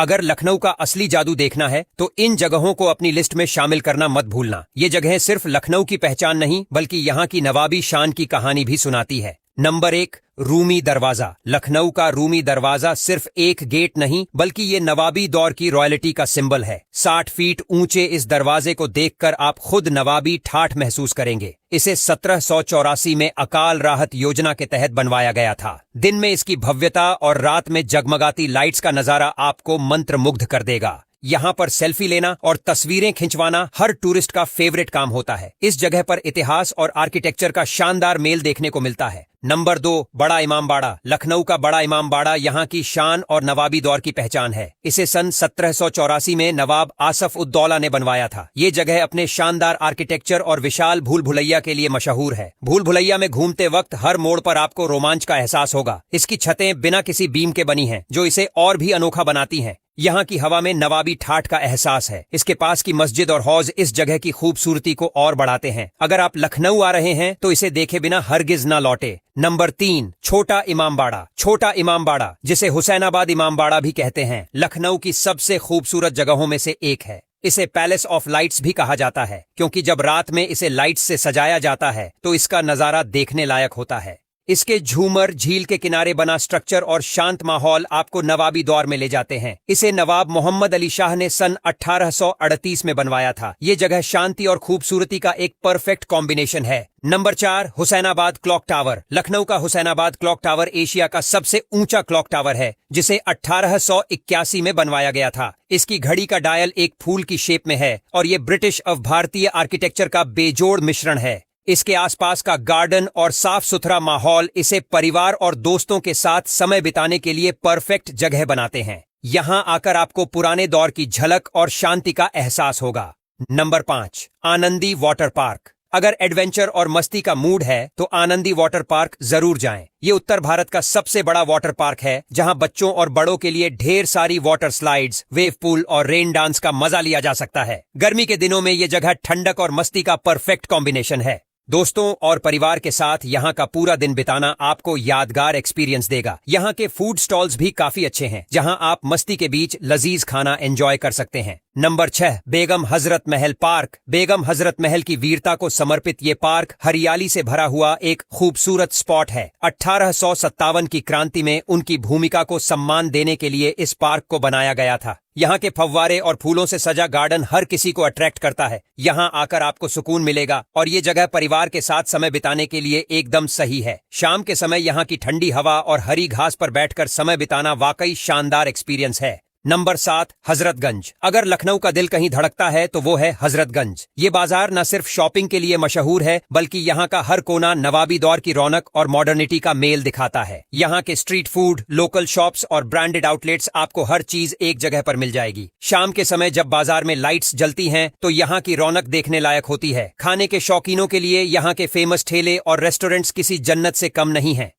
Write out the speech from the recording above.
अगर लखनऊ का असली जादू देखना है तो इन जगहों को अपनी लिस्ट में शामिल करना मत भूलना। ये जगहें सिर्फ लखनऊ की पहचान नहीं बल्कि यहाँ की नवाबी शान की कहानी भी सुनाती है। नंबर 1, रूमी दरवाजा। लखनऊ का रूमी दरवाजा सिर्फ एक गेट नहीं बल्कि ये नवाबी दौर की रॉयल्टी का सिंबल है। 60 फीट ऊंचे इस दरवाजे को देखकर आप खुद नवाबी ठाठ महसूस करेंगे। इसे 1784 में अकाल राहत योजना के तहत बनवाया गया था। दिन में इसकी भव्यता और रात में जगमगाती लाइट्स का नजारा आपको मंत्रमुग्ध कर देगा। यहाँ पर सेल्फी लेना और तस्वीरें खिंचवाना हर टूरिस्ट का फेवरेट काम होता है। इस जगह पर इतिहास और आर्किटेक्चर का शानदार मेल देखने को मिलता है। नंबर 2, बड़ा इमामबाड़ा। लखनऊ का बड़ा इमामबाड़ा यहाँ की शान और नवाबी दौर की पहचान है। इसे सन 1784 में नवाब आसफ उद्दौला ने बनवाया था। ये जगह अपने शानदार आर्किटेक्चर और विशाल भूल भुलैया के लिए मशहूर है। भूल भुलैया में घूमते वक्त हर मोड़ पर आपको रोमांच का एहसास होगा। इसकी छतें बिना किसी बीम के बनी हैं, जो इसे और भी अनोखा बनाती हैं। यहाँ की हवा में नवाबी ठाठ का एहसास है। इसके पास की मस्जिद और हौज इस जगह की खूबसूरती को और बढ़ाते हैं। अगर आप लखनऊ आ रहे हैं तो इसे देखे बिना हरगिज ना लौटे। नंबर 3, छोटा इमामबाड़ा। छोटा इमामबाड़ा, जिसे हुसैनाबाद इमामबाड़ा भी कहते हैं, लखनऊ की सबसे खूबसूरत जगहों में से एक है। इसे पैलेस ऑफ लाइट्स भी कहा जाता है क्योंकि जब रात में इसे लाइट्स से सजाया जाता है तो इसका नजारा देखने लायक होता है। इसके झूमर, झील के किनारे बना स्ट्रक्चर और शांत माहौल आपको नवाबी दौर में ले जाते हैं। इसे नवाब मोहम्मद अली शाह ने सन 1838 में बनवाया था। ये जगह शांति और खूबसूरती का एक परफेक्ट कॉम्बिनेशन है। Number 4, Husainabad clock tower. Lucknow का हुसैनाबाद क्लॉक टावर एशिया का सबसे ऊंचा क्लॉक टावर है, जिसे 1881 में बनवाया गया था। इसकी घड़ी का डायल एक फूल की शेप में है और ये ब्रिटिश और भारतीय आर्किटेक्चर का बेजोड़ मिश्रण है। इसके आसपास का गार्डन और साफ सुथरा माहौल इसे परिवार और दोस्तों के साथ समय बिताने के लिए परफेक्ट जगह बनाते हैं। यहाँ आकर आपको पुराने दौर की झलक और शांति का एहसास होगा। Number 5, Anandi water park. अगर एडवेंचर और मस्ती का मूड है तो आनंदी वाटर पार्क जरूर जाएं। ये उत्तर भारत का सबसे बड़ा वाटर पार्क है, जहां बच्चों और बड़ों के लिए ढेर सारी वाटर स्लाइड्स, वेव पूल और रेन डांस का मजा लिया जा सकता है। गर्मी के दिनों में ये जगह ठंडक और मस्ती का परफेक्ट कॉम्बिनेशन है। दोस्तों और परिवार के साथ यहाँ का पूरा दिन बिताना आपको यादगार एक्सपीरियंस देगा। यहाँ के फूड स्टॉल्स भी काफी अच्छे हैं, जहाँ आप मस्ती के बीच लजीज खाना एंजॉय कर सकते हैं। Number 6, Begum Hazrat Mahal park. बेगम हजरत महल की वीरता को समर्पित ये पार्क हरियाली से भरा हुआ एक खूबसूरत स्पॉट है। 1857 की क्रांति में उनकी भूमिका को सम्मान देने के लिए इस पार्क को बनाया गया था। यहाँ के फव्वारे और फूलों से सजा गार्डन हर किसी को अट्रैक्ट करता है। यहाँ आकर आपको सुकून मिलेगा और ये जगह परिवार के साथ समय बिताने के लिए एकदम सही है। शाम के समय यहाँ की ठंडी हवा और हरी घास पर बैठकर समय बिताना वाकई शानदार एक्सपीरियंस है। नंबर 7, हजरतगंज। अगर लखनऊ का दिल कहीं धड़कता है तो वो है हजरतगंज। ये बाजार न सिर्फ शॉपिंग के लिए मशहूर है बल्कि यहाँ का हर कोना नवाबी दौर की रौनक और मॉडर्निटी का मेल दिखाता है। यहाँ के स्ट्रीट फूड, लोकल शॉप्स और ब्रांडेड आउटलेट्स, आपको हर चीज एक जगह पर मिल जाएगी। शाम के समय जब बाजार में लाइट्स जलती हैं तो यहाँ की रौनक देखने लायक होती है। खाने के शौकीनों के लिए यहाँ के फेमस ठेले और रेस्टोरेंट्स किसी जन्नत से कम नहीं है।